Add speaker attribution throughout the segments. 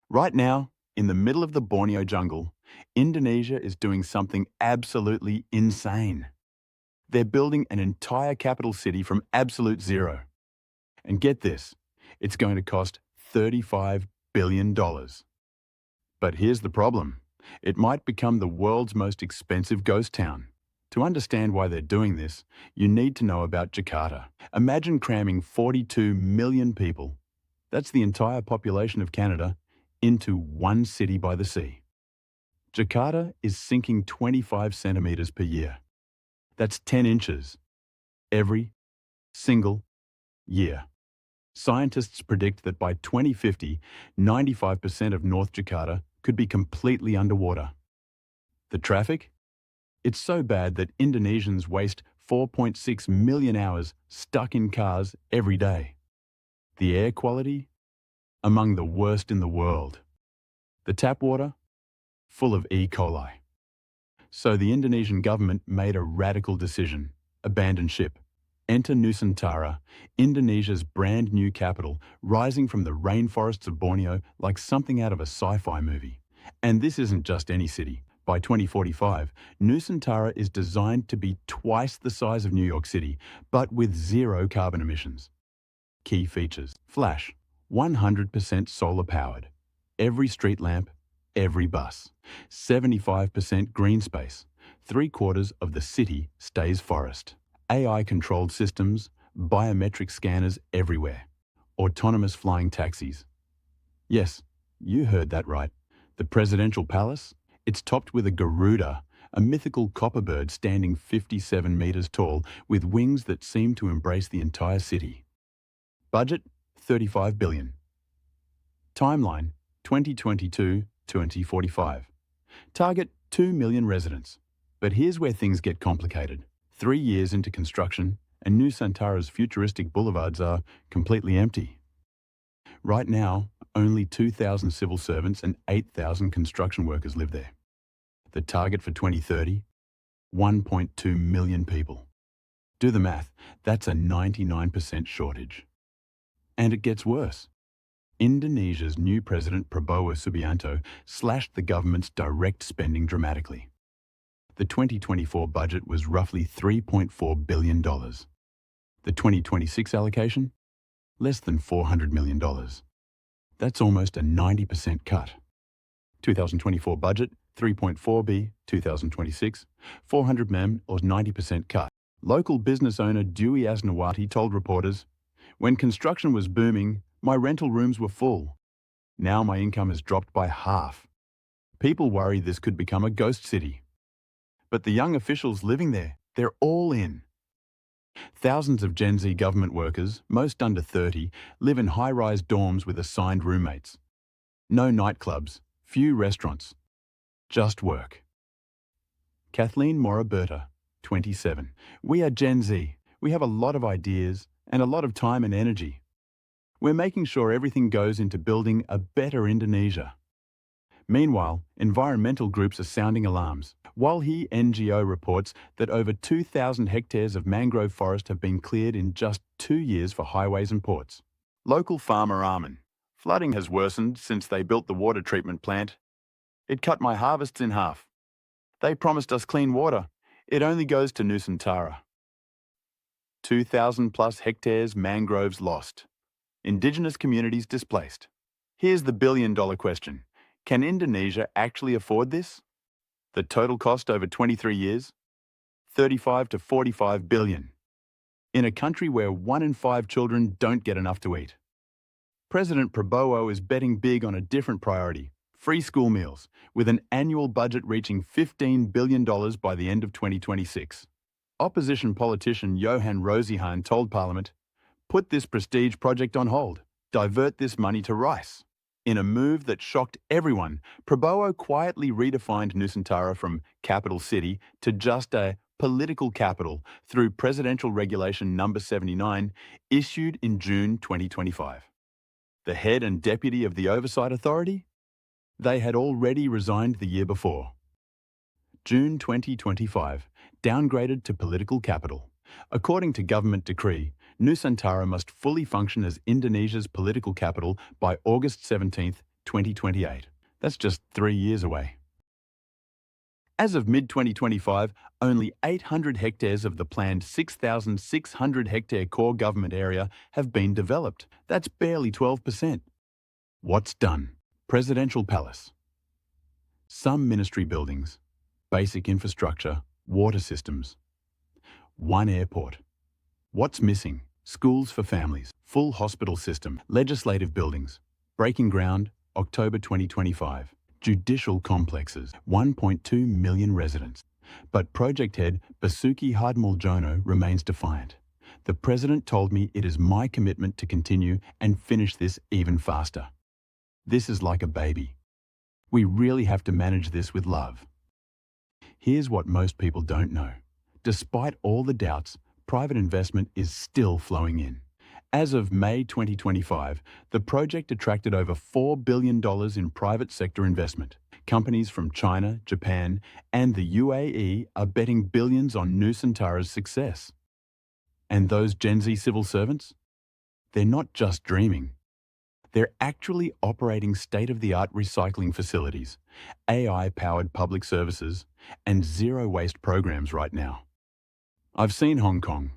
Speaker 1: Right now, in the middle of the Borneo jungle, Indonesia is doing something absolutely insane. They're building an entire capital city from absolute zero. And get this, it's going to cost $35 billion. But here's the problem. It might become the world's most expensive ghost town. To understand why they're doing this, you need to know about Jakarta. Imagine cramming 42 million people, that's the entire population of Canada, into one city by the sea. Jakarta is sinking 25 centimetres per year. That's 10 inches every single year. Scientists predict that by 2050, 95% of North Jakarta could be completely underwater. The traffic? It's so bad that Indonesians waste 4.6 million hours stuck in cars every day. The air quality? Among the worst in the world. The tap water? Full of E. coli. So the Indonesian government made a radical decision. Abandon ship. Enter Nusantara, Indonesia's brand new capital, rising from the rainforests of Borneo like something out of a sci-fi movie. And this isn't just any city. By 2045, Nusantara is designed to be twice the size of New York City, but with zero carbon emissions. Key features. Flash, 100% solar powered. Every street lamp, every bus. 75% green space. 3/4 of the city stays forest. AI-controlled systems, biometric scanners everywhere. Autonomous flying taxis. Yes, you heard that right. The presidential palace? It's topped with a Garuda, a mythical copper bird standing 57 meters tall with wings that seem to embrace the entire city. Budget, $35 billion. Timeline, 2022-2045. Target, 2 million residents. But here's where things get complicated. 3 years into construction, and Nusantara's futuristic boulevards are completely empty. Right now, only 2,000 civil servants and 8,000 construction workers live there. The target for 2030? 1.2 million people. Do the math, that's a 99% shortage. And it gets worse. Indonesia's new president Prabowo Subianto slashed the government's direct spending dramatically. The 2024 budget was roughly $3.4 billion. The 2026 allocation? Less than $400 million. That's almost a 90% cut. 2024 budget, 3.4 B, 2026, 400 mem or 90% cut. Local business owner Dewey Asnawati told reporters, "When construction was booming, my rental rooms were full. Now my income has dropped by half. People worry this could become a ghost city. But the young officials living there, they're all in." Thousands of Gen Z government workers, most under 30, live in high-rise dorms with assigned roommates. No nightclubs, few restaurants. Just work. Kathleen Moraberta, 27. "We are Gen Z. We have a lot of ideas and a lot of time and energy. We're making sure everything goes into building a better Indonesia." Meanwhile, environmental groups are sounding alarms. Walhi NGO reports that over 2,000 hectares of mangrove forest have been cleared in just 2 years for highways and ports. Local farmer Armin, "Flooding has worsened since they built the water treatment plant. It cut my harvests in half. They promised us clean water. It only goes to Nusantara." 2,000 plus hectares mangroves lost. Indigenous communities displaced. Here's the billion-dollar question. Can Indonesia actually afford this? The total cost over 23 years? 35 to 45 billion. In a country where 1 in 5 children don't get enough to eat. President Prabowo is betting big on a different priority, free school meals, with an annual budget reaching $15 billion by the end of 2026. Opposition politician Johan Rosihan told Parliament, "Put this prestige project on hold. Divert this money to rice." In a move that shocked everyone, Prabowo quietly redefined Nusantara from capital city to just a political capital through Presidential Regulation No. 79, issued in June 2025. The head and deputy of the Oversight Authority? They had already resigned the year before. June 2025, downgraded to political capital. According to government decree, Nusantara must fully function as Indonesia's political capital by August 17, 2028. That's just 3 years away. As of mid-2025, only 800 hectares of the planned 6,600 hectare core government area have been developed. That's barely 12%. What's done? Presidential Palace. Some ministry buildings, basic infrastructure, water systems. One airport. What's missing? Schools for families, full hospital system, legislative buildings. Breaking ground, October 2025. Judicial complexes, 1.2 million residents. But project head Basuki Hadmaljono remains defiant. The president told me it is my commitment to continue and finish this even faster. This is like a baby. We really have to manage this with love. Here's what most people don't know. Despite all the doubts, private investment is still flowing in. As of May 2025, the project attracted over $4 billion in private sector investment. Companies from China, Japan, and the UAE are betting billions on Nusantara's success. And those Gen Z civil servants? They're not just dreaming. They're actually operating state-of-the-art recycling facilities, AI-powered public services, and zero-waste programs right now. I've seen Hong Kong.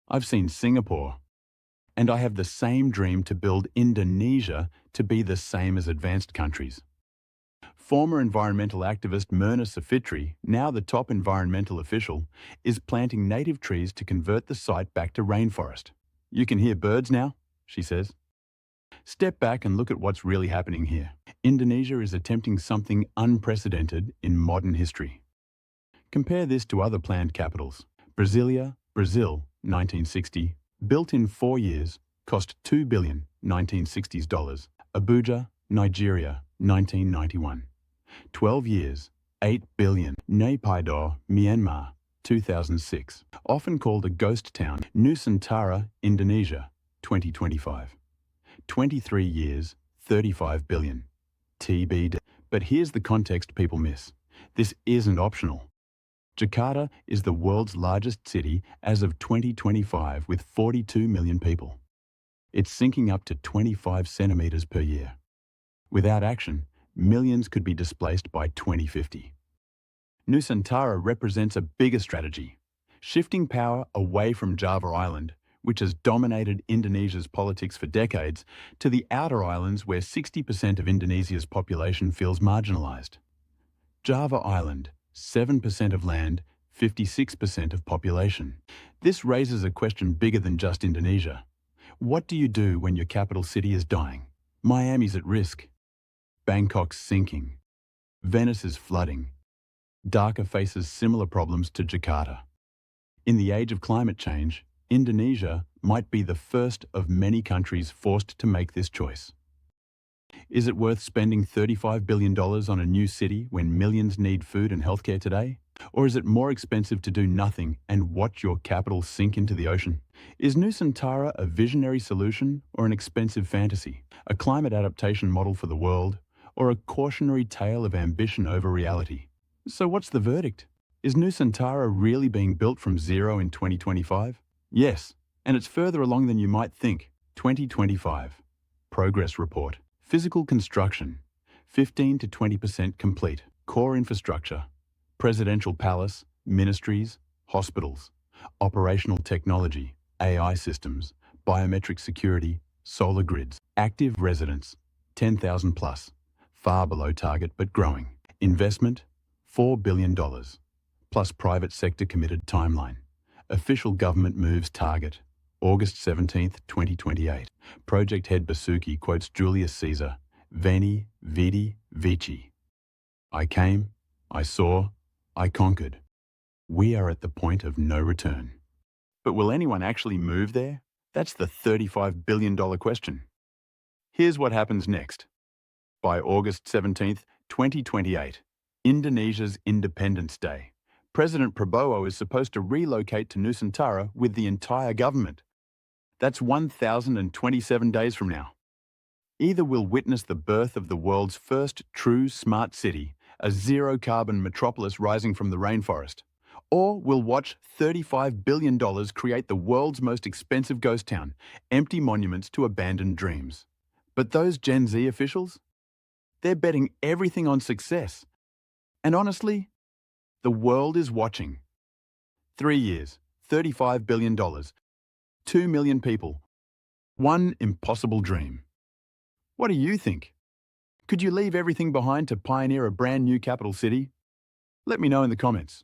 Speaker 1: I've seen Singapore. And I have the same dream to build Indonesia to be the same as advanced countries. Former environmental activist Myrna Safitri, now the top environmental official, is planting native trees to convert the site back to rainforest. You can hear birds now, she says. Step back and look at what's really happening here. Indonesia is attempting something unprecedented in modern history. Compare this to other planned capitals. Brasilia, Brazil, 1960, built in 4 years, cost $2 billion, 1960s dollars. Abuja, Nigeria, 1991. 12 years, $8 billion. Naypyidaw, Myanmar, 2006. Often called a ghost town, Nusantara, Indonesia, 2025. 23 years, $35 billion. TBD. But here's the context people miss. This isn't optional. Jakarta is the world's largest city as of 2025 with 42 million people. It's sinking up to 25 centimeters per year. Without action, millions could be displaced by 2050. Nusantara represents a bigger strategy, shifting power away from Java Island, which has dominated Indonesia's politics for decades, to the outer islands where 60% of Indonesia's population feels marginalized. Java Island, 7% of land, 56% of population. This raises a question bigger than just Indonesia. What do you do when your capital city is dying? Miami's at risk. Bangkok's sinking. Venice is flooding. Dhaka faces similar problems to Jakarta. In the age of climate change, Indonesia might be the first of many countries forced to make this choice. Is it worth spending $35 billion on a new city when millions need food and healthcare today? Or is it more expensive to do nothing and watch your capital sink into the ocean? Is Nusantara a visionary solution or an expensive fantasy? A climate adaptation model for the world or a cautionary tale of ambition over reality? So what's the verdict? Is Nusantara really being built from zero in 2025? Yes, and it's further along than you might think. 2025. Progress report. Physical construction, 15 to 20% complete. Core infrastructure, presidential palace, ministries, hospitals, operational technology, AI systems, biometric security, solar grids. Active residents, 10,000 plus, far below target but growing. Investment, $4 billion, plus private sector committed timeline. Official government moves target, August 17, 2028. Project head Basuki quotes Julius Caesar, Veni, Vidi, Vici. I came, I saw, I conquered. We are at the point of no return. But will anyone actually move there? That's the $35 billion question. Here's what happens next. By August 17, 2028, Indonesia's Independence Day. President Prabowo is supposed to relocate to Nusantara with the entire government. That's 1,027 days from now. Either we'll witness the birth of the world's first true smart city, a zero-carbon metropolis rising from the rainforest, or we'll watch $35 billion create the world's most expensive ghost town, empty monuments to abandoned dreams. But those Gen Z officials? They're betting everything on success. And honestly, the world is watching. 3 years, $35 billion, 2 million people, one impossible dream. What do you think? Could you leave everything behind to pioneer a brand new capital city? Let me know in the comments.